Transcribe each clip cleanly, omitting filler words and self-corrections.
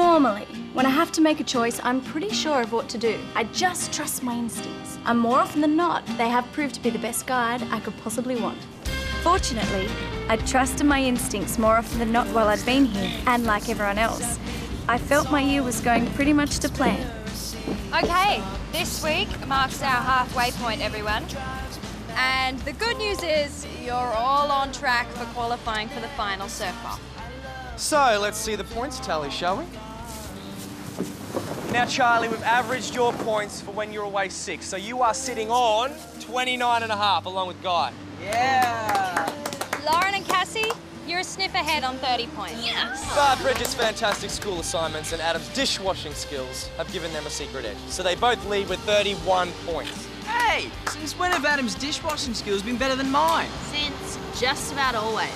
Normally, when I have to make a choice, I'm pretty sure of what to do. I just trust my instincts. And more often than not, they have proved to be the best guide I could possibly want. Fortunately, I trusted my instincts more often than not while I'd been here, and like everyone else, I felt my year was going pretty much to plan. Okay, this week marks our halfway point, everyone. And the good news is you're all on track for qualifying for the final surf-off. So, let's see the points tally, shall we? Now, Charlie, we've averaged your points for when you're away 6, so you are sitting on 29.5 along with Guy. Yeah! Lauren and Cassie, you're a sniff ahead on 30 points. Yes! But Bridget's fantastic school assignments and Adam's dishwashing skills have given them a secret edge, so they both lead with 31 points. Hey! Since when have Adam's dishwashing skills been better than mine? Since just about always.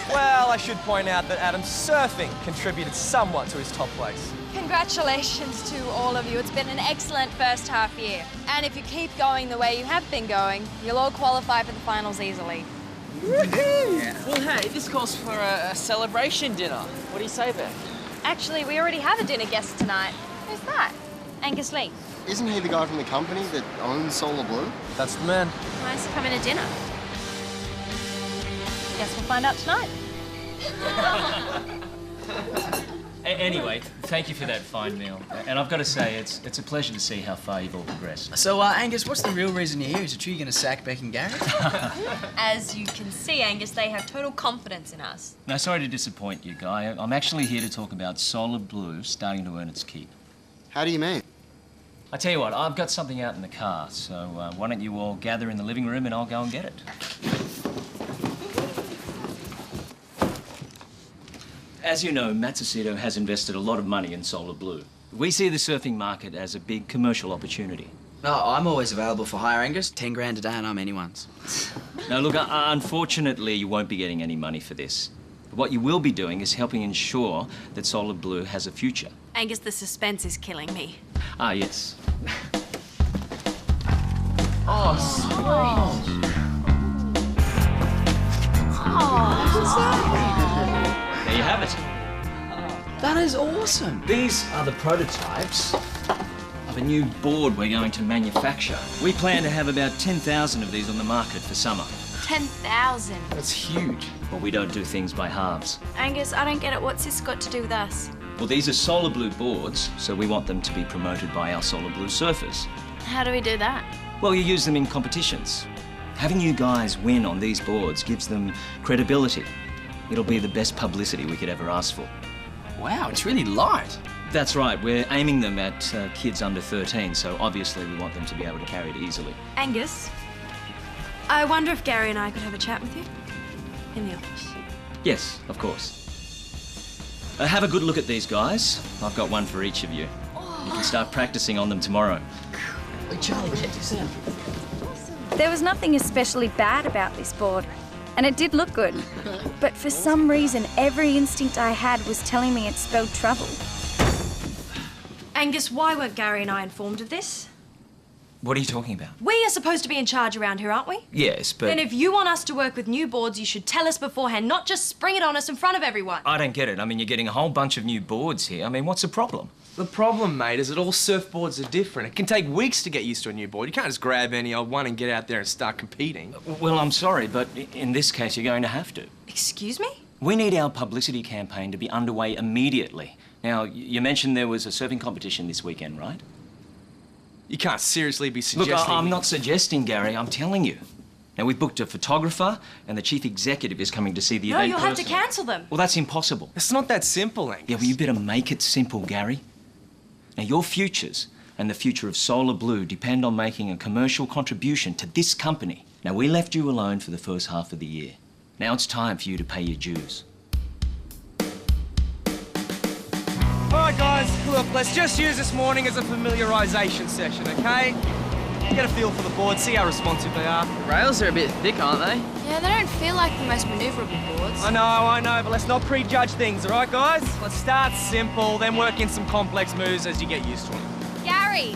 Well, I should point out that Adam's surfing contributed somewhat to his top place. Congratulations to all of you. It's been an excellent first half year. And if you keep going the way you have been going, you'll all qualify for the finals easily. Yeah. Well, hey, this calls for a celebration dinner. What do you say, Beth? Actually, we already have a dinner guest tonight. Who's that? Angus Lee. Isn't he the guy from the company that owns Solar Blue? That's the man. Nice to come in to dinner. Guess we'll find out tonight. Anyway, thank you for that fine meal. And I've got to say, it's a pleasure to see how far you've all progressed. So, Angus, what's the real reason you're here? Is it true you're going to sack Beck and Gary? As you can see, Angus, they have total confidence in us. No, sorry to disappoint you, Guy. I'm actually here to talk about Solar Blue starting to earn its keep. How do you mean? I tell you what, I've got something out in the car, so why don't you all gather in the living room and I'll go and get it. As you know, Matsusito has invested a lot of money in Solar Blue. We see the surfing market as a big commercial opportunity. No, I'm always available for hire, Angus. 10 grand a day and I'm anyone's. Now, look, unfortunately, you won't be getting any money for this. What you will be doing is helping ensure that Solar Blue has a future. Angus, the suspense is killing me. Ah, yes. Oh, sweet. There you have it. That is awesome. These are the prototypes of a new board we're going to manufacture. We plan to have about 10,000 of these on the market for summer. 10,000. That's huge. Well, we don't do things by halves. Angus, I don't get it. What's this got to do with us? Well, these are Solar Blue boards, so we want them to be promoted by our Solar Blue surfers. How do we do that? Well, you use them in competitions. Having you guys win on these boards gives them credibility. It'll be the best publicity we could ever ask for. Wow, it's really light. That's right, we're aiming them at kids under 13, so obviously we want them to be able to carry it easily. Angus, I wonder if Gary and I could have a chat with you in the office. Yes, of course. Have a good look at these guys. I've got one for each of you. You can start practicing on them tomorrow. Hey, Charlie, check this out. There was nothing especially bad about this board, and it did look good. But for some reason, every instinct I had was telling me it spelled trouble. Angus, why weren't Gary and I informed of this? What are you talking about? We are supposed to be in charge around here, aren't we? Yes, but... Then if you want us to work with new boards, you should tell us beforehand, not just spring it on us in front of everyone. I don't get it. I mean, you're getting a whole bunch of new boards here. I mean, what's the problem? The problem, mate, is that all surfboards are different. It can take weeks to get used to a new board. You can't just grab any old one and get out there and start competing. Well, I'm sorry, but in this case, you're going to have to. Excuse me? We need our publicity campaign to be underway immediately. Now, you mentioned there was a surfing competition this weekend, right? You can't seriously be suggesting... Look, I'm not suggesting, Gary. I'm telling you. Now, we've booked a photographer and the chief executive is coming to see the event No, you'll have to personally. cancel them. Well, that's impossible. It's not that simple, Angus. Yeah, well, you better make it simple, Gary. Now, your futures and the future of Solar Blue depend on making a commercial contribution to this company. Now, we left you alone for the first half of the year. Now it's time for you to pay your dues. All right, guys, look, let's just use this morning as a familiarisation session, OK? Get a feel for the board, see how responsive they are. The rails are a bit thick, aren't they? Yeah, they don't feel like the most manoeuvrable boards. I know, but let's not prejudge things, all right, guys? Let's start simple, then work in some complex moves as you get used to them. Gary,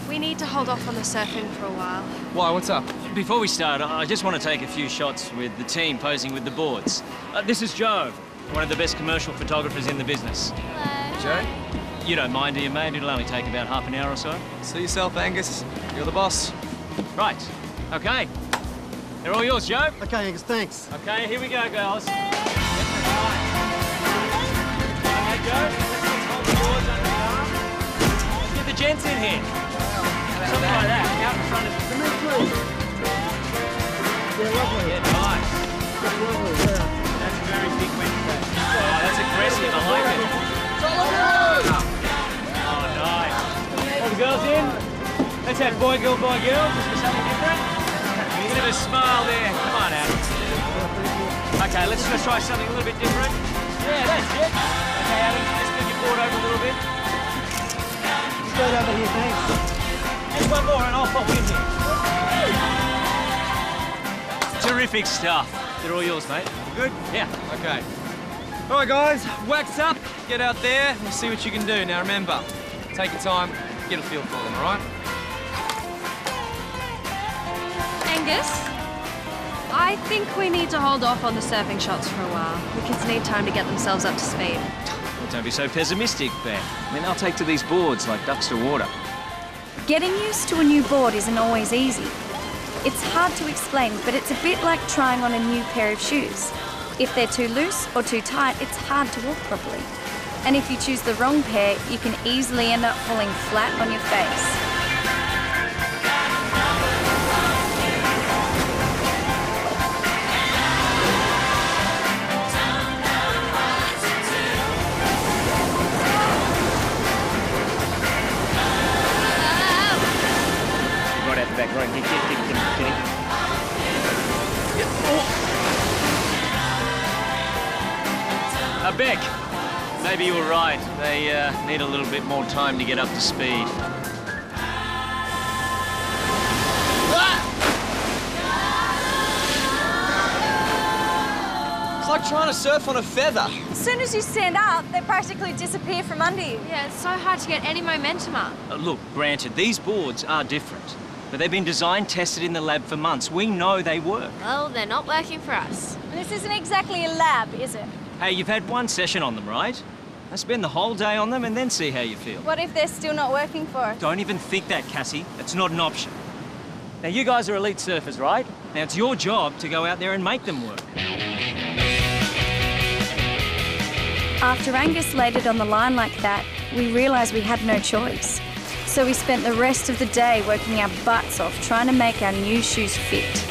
we need to hold off on the surfing for a while. Why, what's up? Before we start, I just want to take a few shots with the team posing with the boards. This is Joe, one of the best commercial photographers in the business. Hello. Joe. You don't mind, do you, mate? It'll only take about half an hour or so. See yourself, Angus. You're the boss. Right. Okay. They're all yours, Joe. Okay, Angus, thanks. Okay, here we go, girls. Okay, Joe. Let's hold the boards under the arm. Let's get the gents in here. Something like that. Out in front of you. Yeah, lovely. Yeah, nice. That's lovely, yeah. That's a very big Wednesday. Oh, that's aggressive. I like it. Oh, nice. All the girls in. Let's have boy, girl, just for something different. A bit of a smile there. Come on, Adam. Okay, let's try something a little bit different. Yeah, that's it. Okay, Adam, just move your board over a little bit. Straight over here, thanks. Just one more and I'll pop in here. Terrific stuff. They're all yours, mate. Good? Yeah. Okay. All right, guys, wax up, get out there, and see what you can do. Now, remember, take your time, get a feel for them, all right? Angus, I think we need to hold off on the surfing shots for a while. The kids need time to get themselves up to speed. Well, don't be so pessimistic, Ben. I mean, they'll take to these boards like ducks to water. Getting used to a new board isn't always easy. It's hard to explain, but it's a bit like trying on a new pair of shoes. If they're too loose or too tight, it's hard to walk properly. And if you choose the wrong pair, you can easily end up falling flat on your face. Right out the back, right. Get it. Beck, maybe you were right. They need a little bit more time to get up to speed. It's like trying to surf on a feather. As soon as you stand up, they practically disappear from under you. Yeah, it's so hard to get any momentum up. Look, granted, these boards are different, but they've been designed, tested in the lab for months. We know they work. Well, they're not working for us. This isn't exactly a lab, is it? Hey, you've had one session on them, right? I spend the whole day on them and then see how you feel. What if they're still not working for us? Don't even think that, Cassie. That's not an option. Now, you guys are elite surfers, right? Now, it's your job to go out there and make them work. After Angus laid it on the line like that, we realised we had no choice. So we spent the rest of the day working our butts off trying to make our new shoes fit.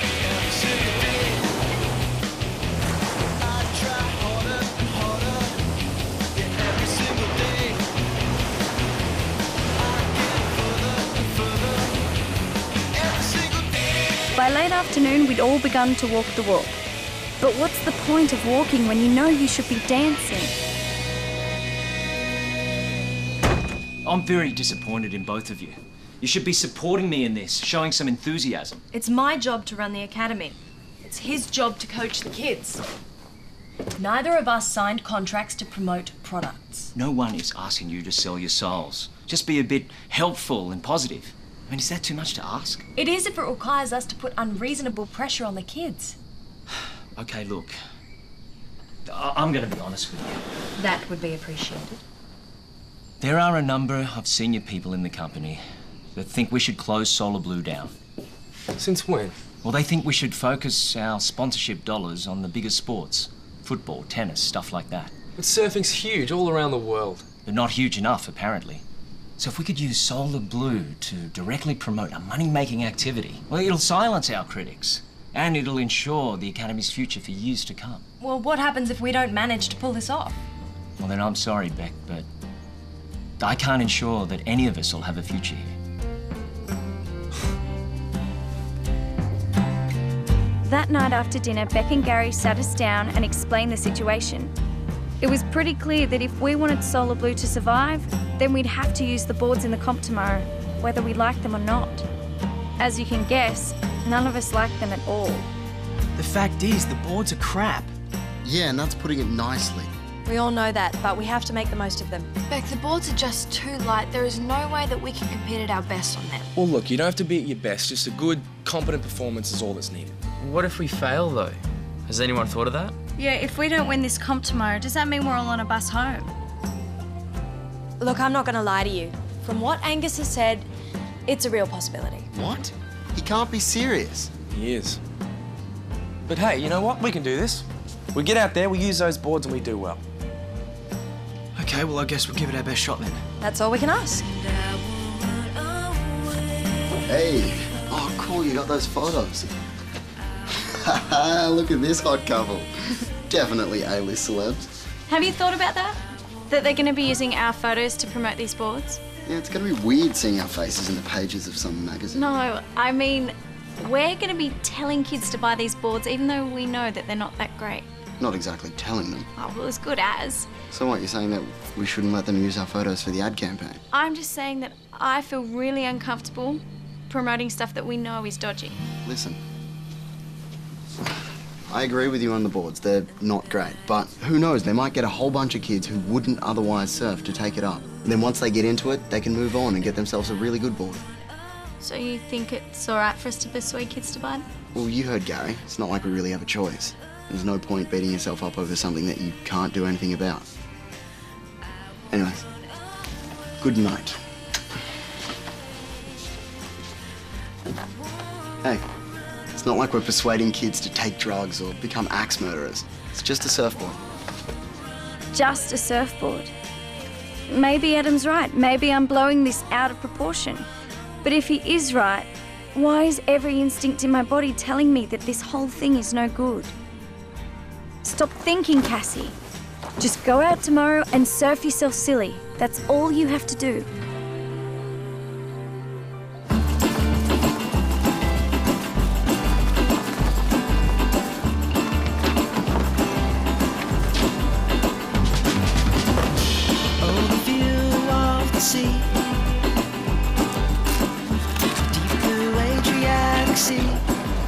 By late afternoon, we'd all begun to walk the walk. But what's the point of walking when you know you should be dancing? I'm very disappointed in both of you. You should be supporting me in this, showing some enthusiasm. It's my job to run the academy. It's his job to coach the kids. Neither of us signed contracts to promote products. No one is asking you to sell your souls. Just be a bit helpful and positive. I mean, is that too much to ask? It is if it requires us to put unreasonable pressure on the kids. Okay, look. I'm going to be honest with you. That would be appreciated. There are a number of senior people in the company that think we should close Solar Blue down. Since when? Well, they think we should focus our sponsorship dollars on the bigger sports. Football, tennis, stuff like that. But surfing's huge all around the world. But not huge enough, apparently. So if we could use Solar Blue to directly promote a money-making activity, well, it'll silence our critics. And it'll ensure the Academy's future for years to come. Well, what happens if we don't manage to pull this off? Well, then I'm sorry, Beck, but I can't ensure that any of us will have a future here. That night after dinner, Beck and Gary sat us down and explained the situation. It was pretty clear that if we wanted Solar Blue to survive, then we'd have to use the boards in the comp tomorrow, whether we liked them or not. As you can guess, none of us liked them at all. The fact is, the boards are crap. Yeah, and that's putting it nicely. We all know that, but we have to make the most of them. Beck, the boards are just too light. There is no way that we can compete at our best on them. Well, look, you don't have to be at your best. Just a good, competent performance is all that's needed. What if we fail, though? Has anyone thought of that? Yeah, if we don't win this comp tomorrow, does that mean we're all on a bus home? Look, I'm not going to lie to you. From what Angus has said, it's a real possibility. What? He can't be serious. He is. But hey, you know what? We can do this. We get out there, we use those boards, and we do well. Okay, well, I guess we'll give it our best shot then. That's all we can ask. Hey. Oh, cool, you got those photos. Look at this hot couple. Definitely A-list celebs. Have you thought about that? That they're going to be using our photos to promote these boards? Yeah, it's going to be weird seeing our faces in the pages of some magazine. No, I mean, we're going to be telling kids to buy these boards even though we know that they're not that great. Not exactly telling them. Oh, well, as good as. So what, you're saying that we shouldn't let them use our photos for the ad campaign? I'm just saying that I feel really uncomfortable promoting stuff that we know is dodgy. Listen, I agree with you on the boards. They're not great, but who knows? They might get a whole bunch of kids who wouldn't otherwise surf to take it up. And then once they get into it, they can move on and get themselves a really good board. So you think it's all right for us to persuade kids to buy them? Well, you heard Gary. It's not like we really have a choice. There's no point beating yourself up over something that you can't do anything about. Anyways, good night. Hey, it's not like we're persuading kids to take drugs or become axe murderers. It's just a surfboard. Just a surfboard. Maybe Adam's right. Maybe I'm blowing this out of proportion. But if he is right, why is every instinct in my body telling me that this whole thing is no good? Stop thinking, Cassie. Just go out tomorrow and surf yourself silly. That's all you have to do.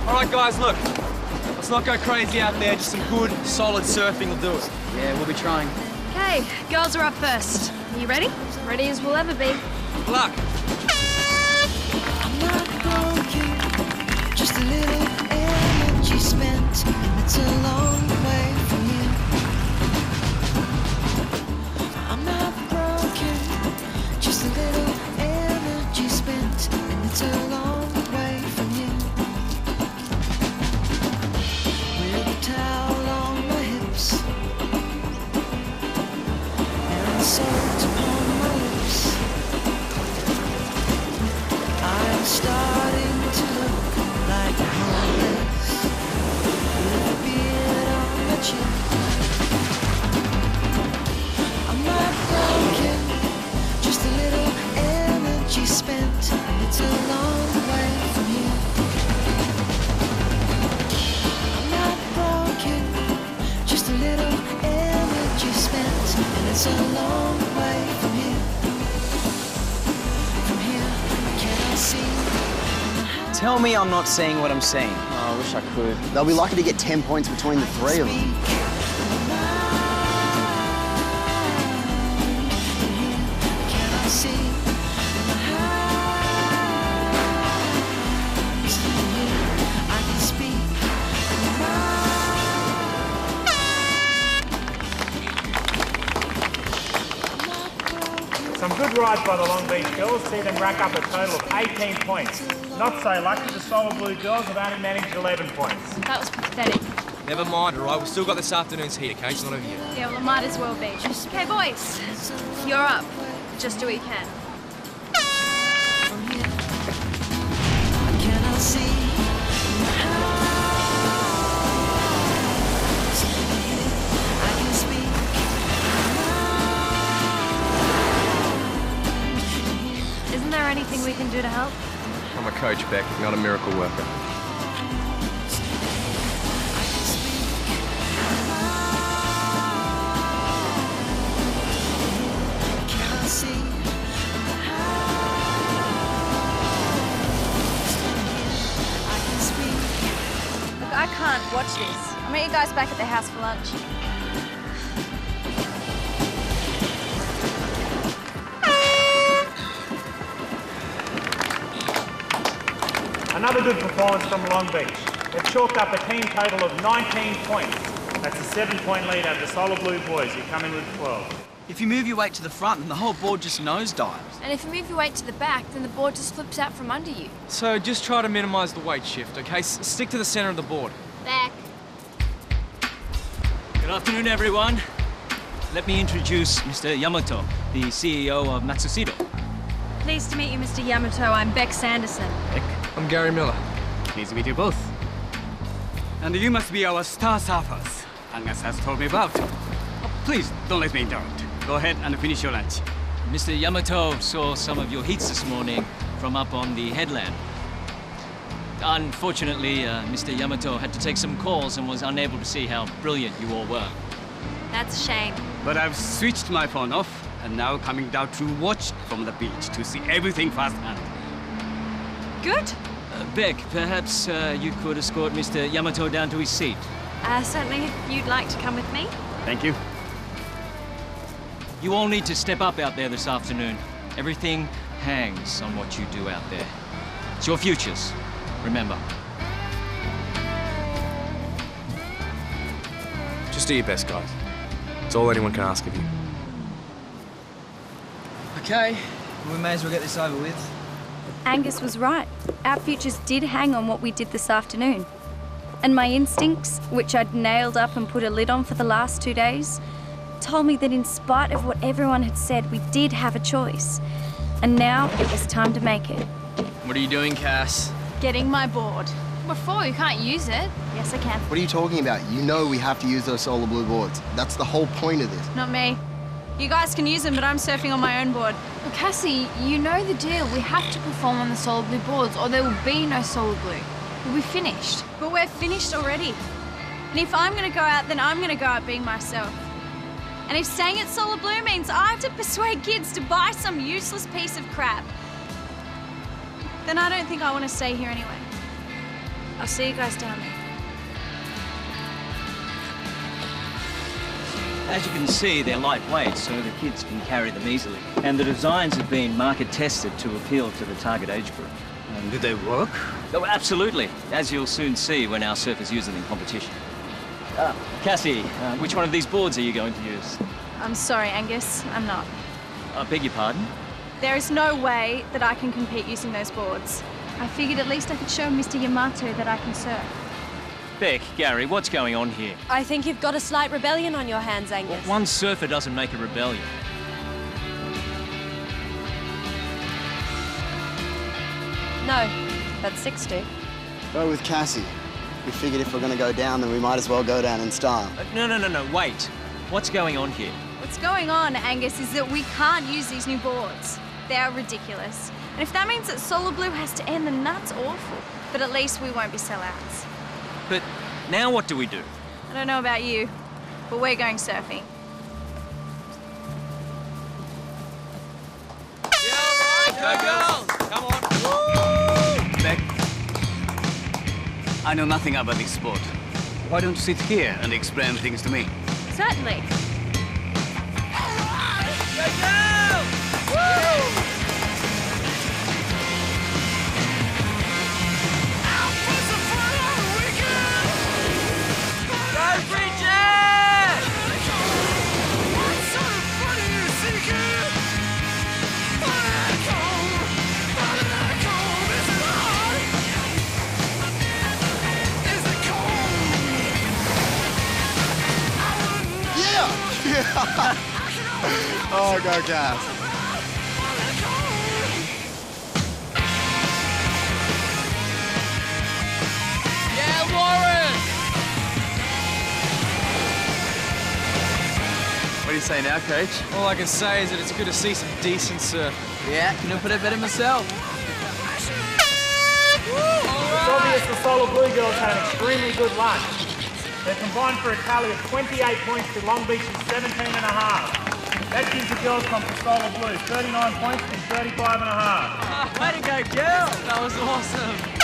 All right, guys, look. Let's not go crazy out there. Just some good, solid surfing will do it. Yeah, we'll be trying. Okay, girls are up first. Are you ready? Ready as we'll ever be. Good luck. I'm not broken, just a little energy spent. It's a long way from you. I'm not broken, just a little energy spent. And it's a long way from you. With a towel on my hips and salt upon my lips, I'm starting to look like homeless with a beard on my chin. I'm not broken, just a little energy spent. It's a long way from here. I'm not broken, just a little energy spent. And it's a long way from here. From here, can I see? Tell me I'm not seeing what I'm seeing. Oh, I wish I could. They'll be lucky to get 10 points between the three of them. Can I see? I can speak. Some good rides by the Long Beach girls see them rack up a total of 18 points. Not so lucky, the Solar Blue girls have only managed 11 points. That was pathetic. Never mind, all right? We've still got this afternoon's heat, okay? It's not over yet. Yeah, well, it might as well be. Okay, boys, you're up. Just do what you can. Can I see? I can speak. Isn't there anything we can do to help? I'm a coach, Beck, not a miracle worker. Can I see? I can speak. Look, I can't watch this. I'll meet you guys back at the house for lunch. Another good performance from Long Beach. They've chalked up a team total of 19 points. That's a 7-point lead over the Solar Blue boys, who come in with 12. If you move your weight to the front, then the whole board just nosedives. And if you move your weight to the back, then the board just flips out from under you. So just try to minimise the weight shift, okay? Stick to the centre of the board. Back. Good afternoon, everyone. Let me introduce Mr. Yamato, the CEO of Matsusito. Pleased to meet you, Mr. Yamato. I'm Beck Sanderson. I'm Gary Miller. Pleased to meet you both. And you must be our star surfers, Angus has told me about. Oh, please, don't let me interrupt. Go ahead and finish your lunch. Mr. Yamato saw some of your heats this morning from up on the headland. Unfortunately, Mr. Yamato had to take some calls and was unable to see how brilliant you all were. That's a shame. But I've switched my phone off and now coming down to watch from the beach to see everything firsthand. Good. Beck, perhaps you could escort Mr. Yamato down to his seat. Certainly, if you'd like to come with me. Thank you. You all need to step up out there this afternoon. Everything hangs on what you do out there. It's your futures, remember. Just do your best, guys. It's all anyone can ask of you. Okay, we may as well get this over with. Angus was right. Our futures did hang on what we did this afternoon. And my instincts, which I'd nailed up and put a lid on for the last 2 days, told me that in spite of what everyone had said, we did have a choice. And now it was time to make it. What are you doing, Cass? Getting my board. Before, you can't use it. Yes, I can. What are you talking about? You know we have to use those solar blue boards. That's the whole point of this. Not me. You guys can use them, but I'm surfing on my own board. Well, Cassie, you know the deal. We have to perform on the solid blue boards or there will be no solid blue. We'll be finished. But we're finished already. And if I'm going to go out, then I'm going to go out being myself. And if saying it's solid blue means I have to persuade kids to buy some useless piece of crap, then I don't think I want to stay here anyway. I'll see you guys down there. As you can see, they're lightweight, so the kids can carry them easily. And the designs have been market tested to appeal to the target age group. And do they work? Oh, absolutely, as you'll soon see when our surfers use them in competition. Cassie, which one of these boards are you going to use? I'm sorry, Angus. I'm not. I beg your pardon? There is no way that I can compete using those boards. I figured at least I could show Mr. Yamato that I can surf. Beck, Gary, what's going on here? I think you've got a slight rebellion on your hands, Angus. One surfer doesn't make a rebellion. No, but 6 do. Go with Cassie. We figured if we're going to go down, then we might as well go down in style. No, wait. What's going on here? What's going on, Angus, is that we can't use these new boards. They are ridiculous. And if that means that Solar Blue has to end, then that's awful. But at least we won't be sellouts. But now what do we do? I don't know about you, but we're going surfing. Go girls! Come on! Beck, I know nothing about this sport. Why don't you sit here and explain things to me? Certainly. Go girls! Woo! Oh, go Cass. Yeah, Warren! What do you say now, Coach? All I can say is that it's good to see some decent surf. Yeah, couldn't put it better myself. It's obvious the Solar Blue girls had an extremely good lunch. They combined for a tally of 28 points to Long Beach's 17 and a half. That gives the girls comp for Solar Blue 39 points and 35 and a half. Way to go, girls! That was awesome.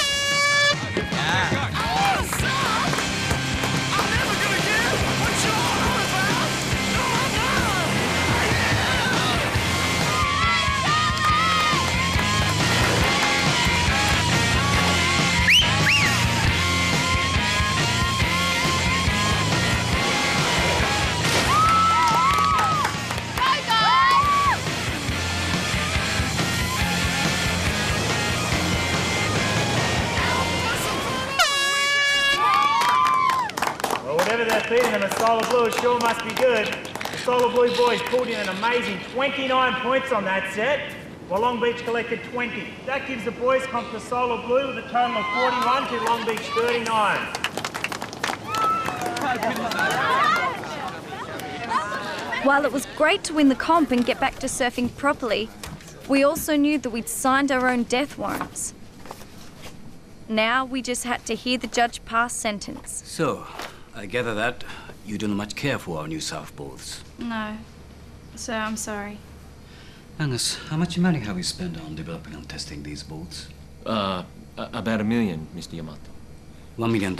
about beating them at Solar Blue, it sure must be good. The Solar Blue boys pulled in an amazing 29 points on that set, while Long Beach collected 20. That gives the boys comp to Solar Blue with a total of 41 to Long Beach 39. While it was great to win the comp and get back to surfing properly, we also knew that we'd signed our own death warrants. Now we just had to hear the judge pass sentence. So, I gather that you don't much care for our new surfboards. No. So I'm sorry. Angus, how much money have you spent on developing and testing these boards? About $1 million, Mr. Yamato. $1 million.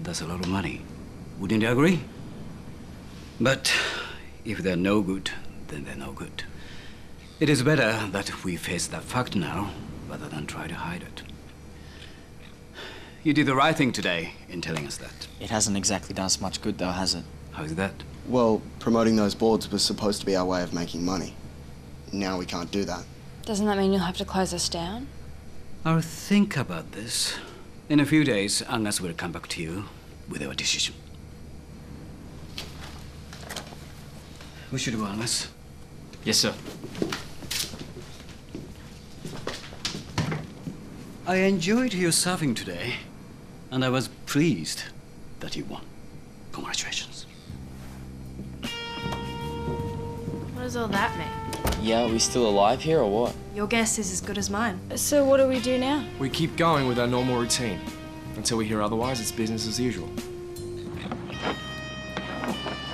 That's a lot of money. Wouldn't you agree? But if they're no good, then they're no good. It is better that we face that fact now, rather than try to hide it. You did the right thing today in telling us that. It hasn't exactly done us much good, though, has it? How is that? Well, promoting those boards was supposed to be our way of making money. Now we can't do that. Doesn't that mean you'll have to close us down? I'll think about this. In a few days, Angus will come back to you with our decision. We should go, Angus. Yes, sir. I enjoyed your surfing today, and I was pleased that you won. Congratulations. What does all that mean? Yeah, are we still alive here or what? Your guess is as good as mine. So what do we do now? We keep going with our normal routine. Until we hear otherwise, it's business as usual.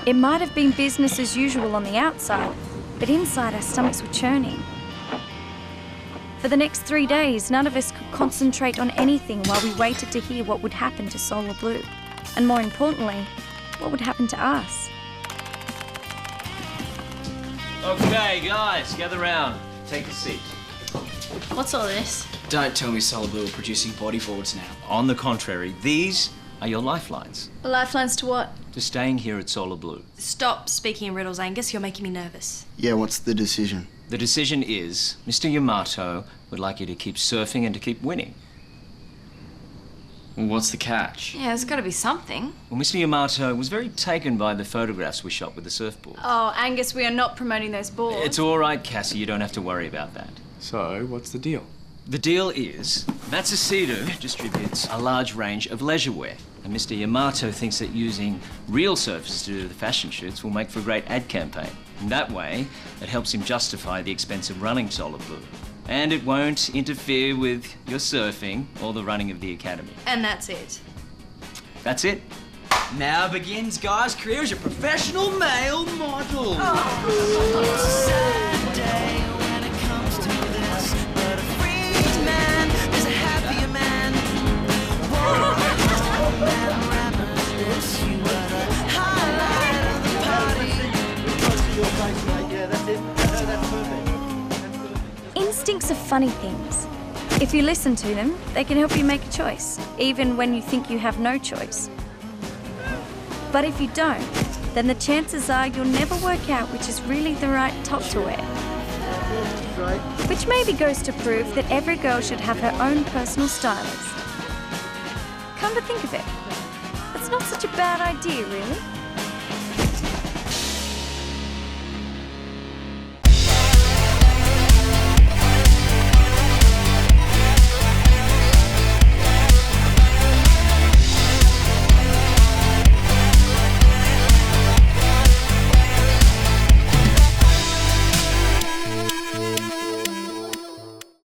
It might have been business as usual on the outside, but inside our stomachs were churning. For the next 3 days, none of us could concentrate on anything while we waited to hear what would happen to Solar Blue. And more importantly, what would happen to us. Okay, guys, gather round. Take a seat. What's all this? Don't tell me Solar Blue are producing bodyboards now. On the contrary, these are your lifelines Lifelines to what? to staying here at Solar Blue. Stop speaking in riddles, Angus. You're making me nervous. Yeah, what's the decision? The decision is Mr. Yamato would like you to keep surfing and to keep winning. Well, what's the catch? Yeah, there's got to be something. Well, Mr. Yamato was very taken by the photographs we shot with the surfboard. Oh, Angus, we are not promoting those boards. It's all right, Cassie. You don't have to worry about that. So, what's the deal? The deal is Matsusito distributes a large range of leisure wear, and Mr. Yamato thinks that using real surfers to do the fashion shoots will make for a great ad campaign. And that way, it helps him justify the expense of running Solar Blue. And it won't interfere with your surfing or the running of the academy. And that's it. That's it. Now begins Guy's career as a professional male model. Instincts are funny things. If you listen to them, they can help you make a choice, even when you think you have no choice. But if you don't, then the chances are you'll never work out which is really the right top to wear. Which maybe goes to prove that every girl should have her own personal stylist. Come to think of it, it's not such a bad idea, really.